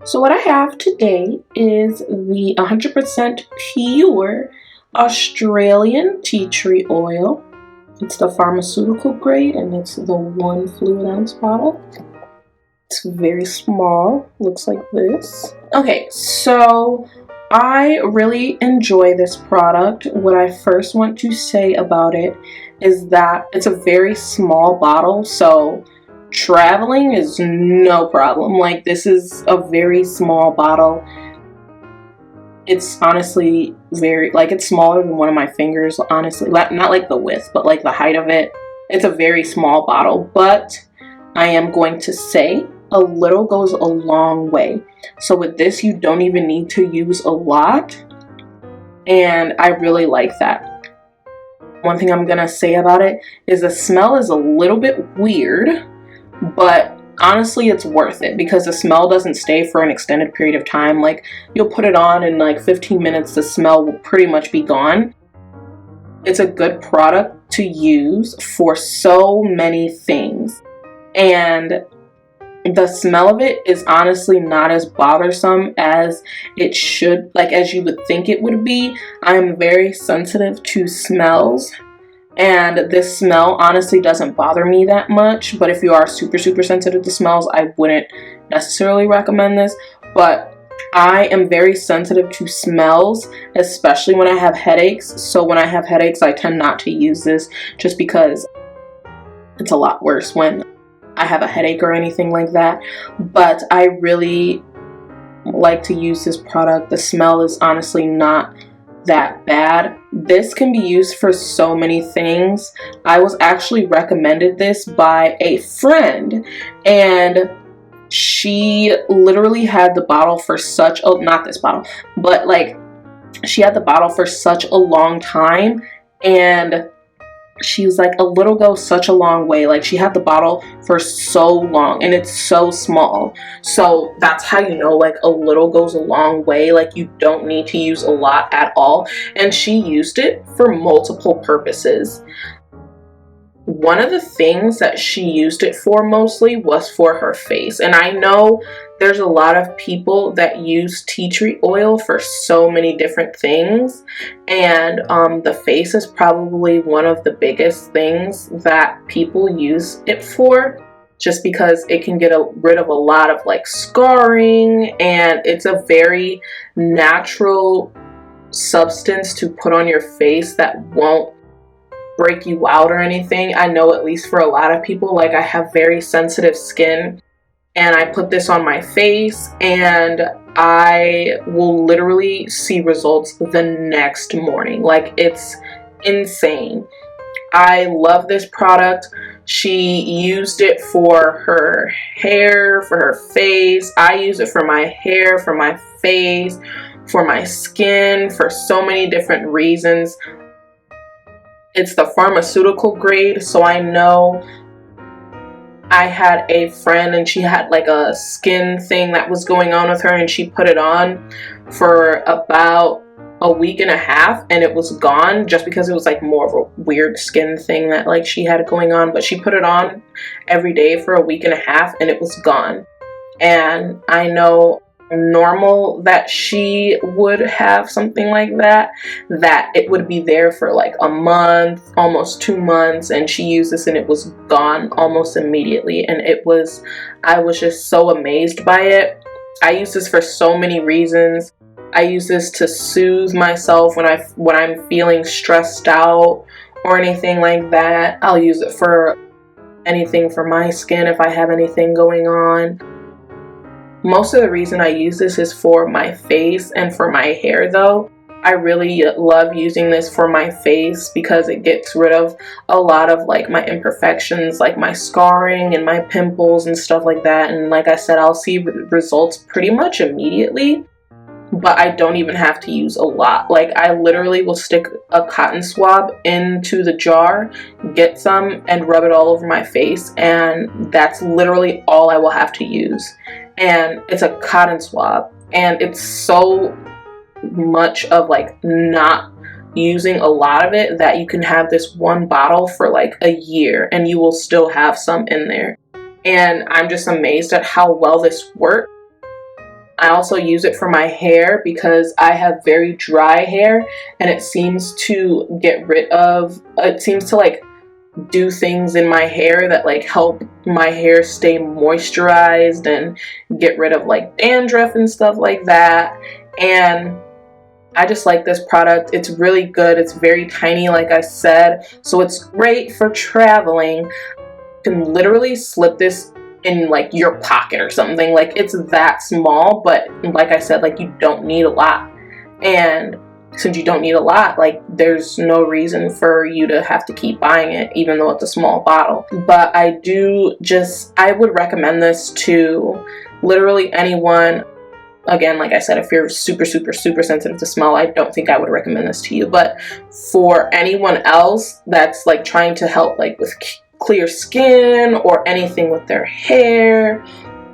So what I have today is the 100% pure Australian tea tree oil. It's the pharmaceutical grade and it's the 1 fluid ounce bottle. It's very small, looks like this. Okay, so I really enjoy this product. What I first want to say about it is that it's a very small bottle, so traveling is no problem. Like, this is a very small bottle. It's honestly very, like, it's smaller than one of my fingers, honestly. Not like the width, but like the height of it. It's a very small bottle, but I am going to say a little goes a long way. So with this, you don't even need to use a lot, and I really like that. One thing I'm gonna say about it is the smell is a little bit weird, but honestly it's worth it because the smell doesn't stay for an extended period of time. Like, you'll put it on and like 15 minutes the smell will pretty much be gone. It's a good product to use for so many things, and the smell of it is honestly not as bothersome as it should, like as you would think it would be. I'm very sensitive to smells, and this smell honestly doesn't bother me that much. But if you are super sensitive to smells, I wouldn't necessarily recommend this. But I am very sensitive to smells, especially when I have headaches. So when I have headaches, I tend not to use this just because it's a lot worse when I have a headache or anything like that. But I really like to use this product. The smell is honestly not that bad. This can be used for so many things. I was actually recommended this by a friend, and she literally had the bottle for such a, not this bottle, but like she had the bottle for such a long time, and she was like, a little goes such a long way. Like, she had the bottle for so long and it's so small. So that's how you know, like, a little goes a long way. Like, you don't need to use a lot at all. And she used it for multiple purposes. One of the things that she used it for mostly was for her face. And I know there's a lot of people that use tea tree oil for so many different things. And the face is probably one of the biggest things that people use it for, just because it can get rid of a lot of like scarring, and it's a very natural substance to put on your face that won't break you out or anything. I know, at least for a lot of people, like, I have very sensitive skin, and I put this on my face and I will literally see results the next morning. Like, it's insane. I love this product. She used it for her hair, for her face. I use it for my hair, for my face, for my skin, for so many different reasons. It's the pharmaceutical grade, so I know I had a friend and she had like a skin thing that was going on with her, and she put it on for about a week and a half and it was gone, just because it was like more of a weird skin thing that like she had going on. But she put it on every day for a week and a half and it was gone. And I know normal that she would have something like that it would be there for like a month, almost 2 months, and she used this and it was gone almost immediately. And I was just so amazed by it. I use this for so many reasons. I use this to soothe myself when I'm feeling stressed out or anything like that. I'll use it for anything for my skin if I have anything going on. Most of the reason I use this is for my face and for my hair though. I really love using this for my face because it gets rid of a lot of like my imperfections, like my scarring and my pimples and stuff like that. And like I said, I'll see results pretty much immediately, but I don't even have to use a lot. Like, I literally will stick a cotton swab into the jar, get some, and rub it all over my face, and that's literally all I will have to use. And it's a cotton swab, and it's so much of like not using a lot of it that you can have this one bottle for like a year and you will still have some in there. And I'm just amazed at how well this works. I also use it for my hair because I have very dry hair, and it seems to like do things in my hair that like help my hair stay moisturized and get rid of like dandruff and stuff like that. And I just like this product. It's really good. It's very tiny, like I said, so it's great for traveling. You can literally slip this in like your pocket or something. Like, it's that small, but like I said, like, you don't need a lot. And since you don't need a lot, like, there's no reason for you to have to keep buying it, even though it's a small bottle. But I would recommend this to literally anyone. Again, like I said, if you're super, super, super sensitive to smell, I don't think I would recommend this to you. But for anyone else that's like trying to help like with clear skin or anything with their hair,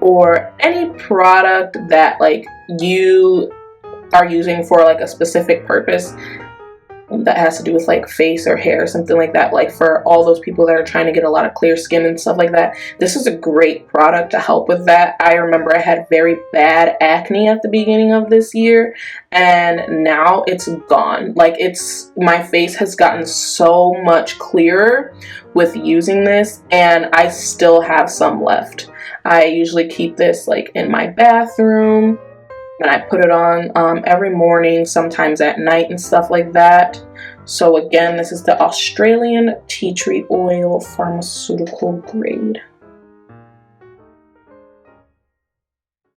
or any product that like you are using for like a specific purpose that has to do with like face or hair or something like that, like for all those people that are trying to get a lot of clear skin and stuff like that, this is a great product to help with that. I remember I had very bad acne at the beginning of this year, and now it's gone. Like, my face has gotten so much clearer with using this, and I still have some left. I usually keep this like in my bathroom, and I put it on every morning, sometimes at night and stuff like that. So again, this is the Australian tea tree oil, pharmaceutical grade.